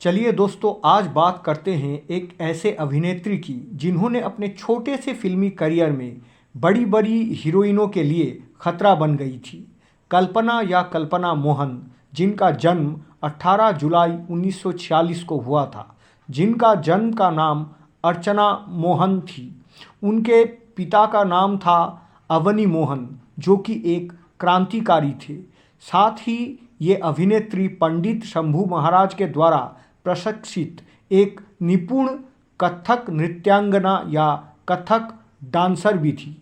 चलिए दोस्तों, आज बात करते हैं एक ऐसे अभिनेत्री की जिन्होंने अपने छोटे से फिल्मी करियर में बड़ी बड़ी हीरोइनों के लिए खतरा बन गई थी। कल्पना या कल्पना मोहन, जिनका जन्म 18 जुलाई 1946 को हुआ था, जिनका जन्म का नाम अर्चना मोहन थी। उनके पिता का नाम था अवनी मोहन, जो कि एक क्रांतिकारी थे। साथ ही ये अभिनेत्री पंडित शंभू महाराज के द्वारा प्रशिक्षित एक निपुण कथक नृत्यांगना या कथक डांसर भी थी।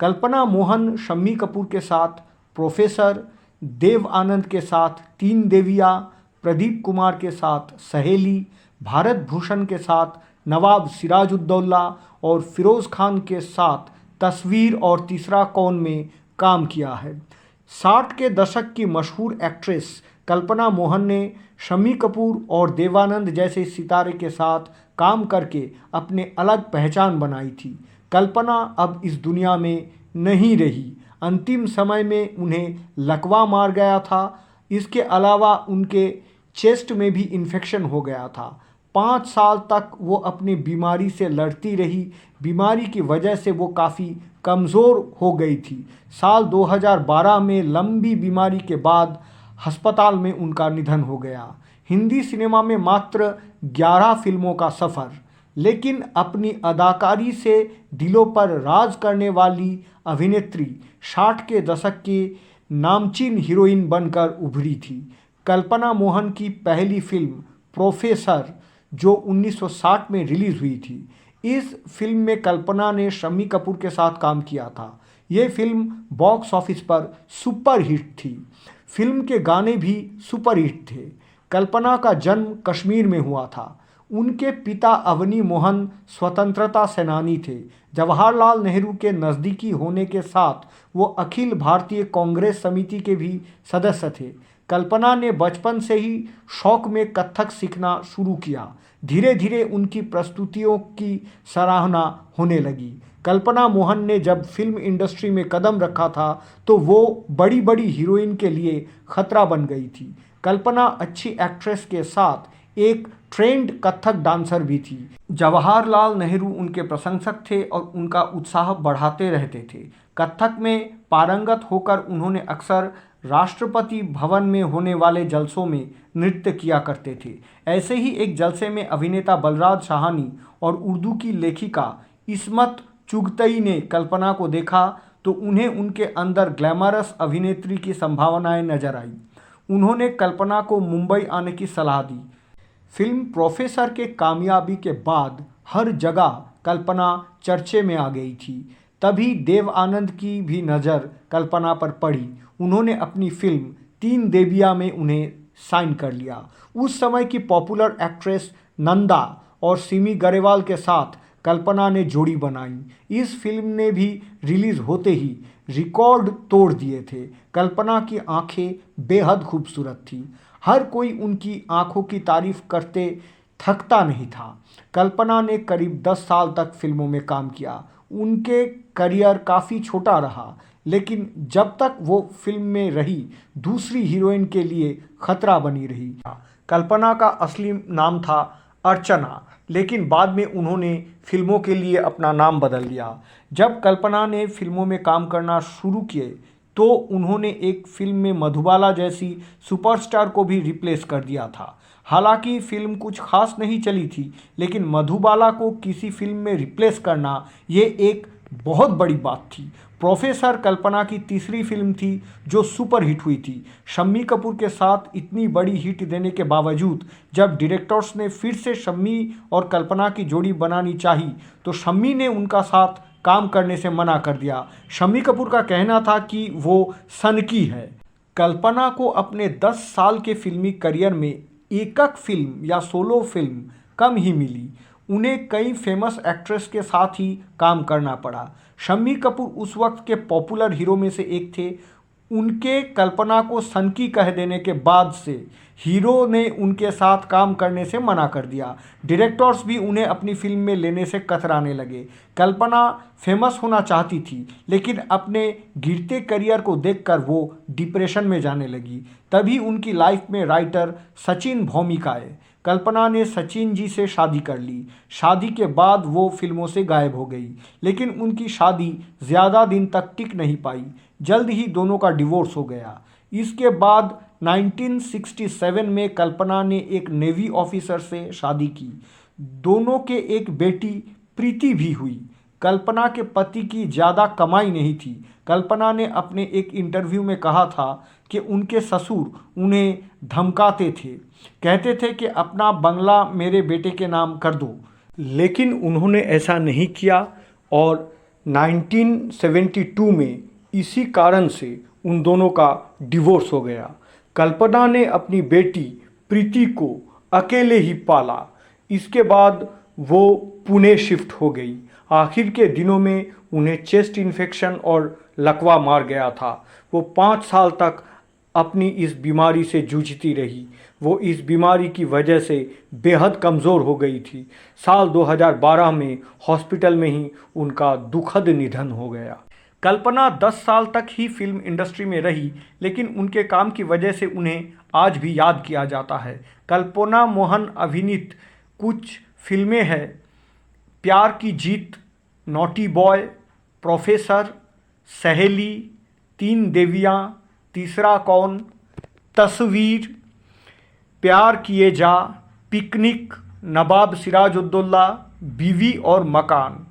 कल्पना मोहन शम्मी कपूर के साथ, प्रोफेसर देव आनंद के साथ तीन देवियाँ, प्रदीप कुमार के साथ सहेली, भारत भूषण के साथ नवाब सिराजुद्दौला और फिरोज़ खान के साथ तस्वीर और तीसरा कौन में काम किया है। 60 के दशक की मशहूर एक्ट्रेस कल्पना मोहन ने शम्मी कपूर और देवानंद जैसे सितारे के साथ काम करके अपने अलग पहचान बनाई थी। कल्पना अब इस दुनिया में नहीं रही। अंतिम समय में उन्हें लकवा मार गया था। इसके अलावा उनके चेस्ट में भी इन्फेक्शन हो गया था। 5 साल तक वो अपनी बीमारी से लड़ती रही। बीमारी की वजह से वो काफ़ी कमज़ोर हो गई थी। साल 2012 में लंबी बीमारी के बाद अस्पताल में उनका निधन हो गया। हिंदी सिनेमा में मात्र 11 फिल्मों का सफ़र, लेकिन अपनी अदाकारी से दिलों पर राज करने वाली अभिनेत्री 60 के दशक की नामचीन हीरोइन बनकर उभरी थी। कल्पना मोहन की पहली फिल्म प्रोफेसर, जो 1960 में रिलीज़ हुई थी। इस फिल्म में कल्पना ने शम्मी कपूर के साथ काम किया था। ये फिल्म बॉक्स ऑफिस पर सुपर हिट थी। फिल्म के गाने भी सुपर हिट थे। कल्पना का जन्म कश्मीर में हुआ था। उनके पिता अवनी मोहन स्वतंत्रता सेनानी थे। जवाहरलाल नेहरू के नज़दीकी होने के साथ वो अखिल भारतीय कांग्रेस समिति के भी सदस्य थे। कल्पना ने बचपन से ही शौक में कथक सीखना शुरू किया। धीरे धीरे उनकी प्रस्तुतियों की सराहना होने लगी। कल्पना मोहन ने जब फिल्म इंडस्ट्री में कदम रखा था तो वो बड़ी बड़ी हीरोइन के लिए खतरा बन गई थी। कल्पना अच्छी एक्ट्रेस के साथ एक ट्रेंड कथक डांसर भी थी। जवाहरलाल नेहरू उनके प्रशंसक थे और उनका उत्साह बढ़ाते रहते थे। कथक में पारंगत होकर उन्होंने अक्सर राष्ट्रपति भवन में होने वाले जलसों में नृत्य किया करते थे। ऐसे ही एक जलसे में अभिनेता बलराज साहनी और उर्दू की लेखिका इस्मत चुगतई ने कल्पना को देखा तो उन्हें उनके अंदर ग्लैमरस अभिनेत्री की संभावनाएं नजर आई। उन्होंने कल्पना को मुंबई आने की सलाह दी। फिल्म प्रोफेसर के कामयाबी के बाद हर जगह कल्पना चर्चे में आ गई थी। तभी देव आनंद की भी नज़र कल्पना पर पड़ी। उन्होंने अपनी फिल्म तीन देवियाँ में उन्हें साइन कर लिया। उस समय की पॉपुलर एक्ट्रेस नंदा और सिमी गरेवाल के साथ कल्पना ने जोड़ी बनाई। इस फिल्म ने भी रिलीज़ होते ही रिकॉर्ड तोड़ दिए थे। कल्पना की आंखें बेहद खूबसूरत थी। हर कोई उनकी आंखों की तारीफ करते थकता नहीं था। कल्पना ने करीब 10 साल तक फिल्मों में काम किया। उनके करियर काफ़ी छोटा रहा, लेकिन जब तक वो फिल्म में रही दूसरी हीरोइन के लिए खतरा बनी रही। कल्पना का असली नाम था अर्चना, लेकिन बाद में उन्होंने फिल्मों के लिए अपना नाम बदल लिया। जब कल्पना ने फिल्मों में काम करना शुरू किए तो उन्होंने एक फिल्म में मधुबाला जैसी सुपरस्टार को भी रिप्लेस कर दिया था। हालांकि फिल्म कुछ खास नहीं चली थी, लेकिन मधुबाला को किसी फिल्म में रिप्लेस करना ये एक बहुत बड़ी बात थी। प्रोफेसर कल्पना की तीसरी फिल्म थी जो सुपर हिट हुई थी। शम्मी कपूर के साथ इतनी बड़ी हिट देने के बावजूद जब डायरेक्टर्स ने फिर से शम्मी और कल्पना की जोड़ी बनानी चाही तो शम्मी ने उनका साथ काम करने से मना कर दिया। शम्मी कपूर का कहना था कि वो सनकी है। कल्पना को अपने 10 साल के फिल्मी करियर में एकक फिल्म या सोलो फिल्म कम ही मिली। उन्हें कई फेमस एक्ट्रेस के साथ ही काम करना पड़ा। शम्मी कपूर उस वक्त के पॉपुलर हीरो में से एक थे। उनके कल्पना को सनकी कह देने के बाद से हीरो ने उनके साथ काम करने से मना कर दिया। डायरेक्टर्स भी उन्हें अपनी फिल्म में लेने से कतराने लगे। कल्पना फेमस होना चाहती थी, लेकिन अपने गिरते करियर को देखकर वो डिप्रेशन में जाने लगी। तभी उनकी लाइफ में राइटर सचिन भौमिक आए। कल्पना ने सचिन जी से शादी कर ली। शादी के बाद वो फिल्मों से गायब हो गई, लेकिन उनकी शादी ज़्यादा दिन तक टिक नहीं पाई। जल्द ही दोनों का डिवोर्स हो गया। इसके बाद 1967 में कल्पना ने एक नेवी ऑफिसर से शादी की। दोनों के एक बेटी प्रीति भी हुई। कल्पना के पति की ज़्यादा कमाई नहीं थी। कल्पना ने अपने एक इंटरव्यू में कहा था कि उनके ससुर उन्हें धमकाते थे, कहते थे कि अपना बंगला मेरे बेटे के नाम कर दो, लेकिन उन्होंने ऐसा नहीं किया और 1972 में इसी कारण से उन दोनों का डिवोर्स हो गया। कल्पना ने अपनी बेटी प्रीति को अकेले ही पाला। इसके बाद वो पुणे शिफ्ट हो गई। आखिर के दिनों में उन्हें चेस्ट इन्फेक्शन और लकवा मार गया था। वो 5 साल तक अपनी इस बीमारी से जूझती रही। वो इस बीमारी की वजह से बेहद कमज़ोर हो गई थी। साल 2012 में हॉस्पिटल में ही उनका दुखद निधन हो गया। कल्पना 10 साल तक ही फिल्म इंडस्ट्री में रही, लेकिन उनके काम की वजह से उन्हें आज भी याद किया जाता है। कल्पना मोहन अभिनीत कुछ फिल्में हैं: प्यार की जीत, नॉटी बॉय, प्रोफेसर, सहेली, 3 देवियाँ, तीसरा कौन, तस्वीर, प्यार किए जा, पिकनिक, नवाब सिराजुद्दौला, बीवी और मकान।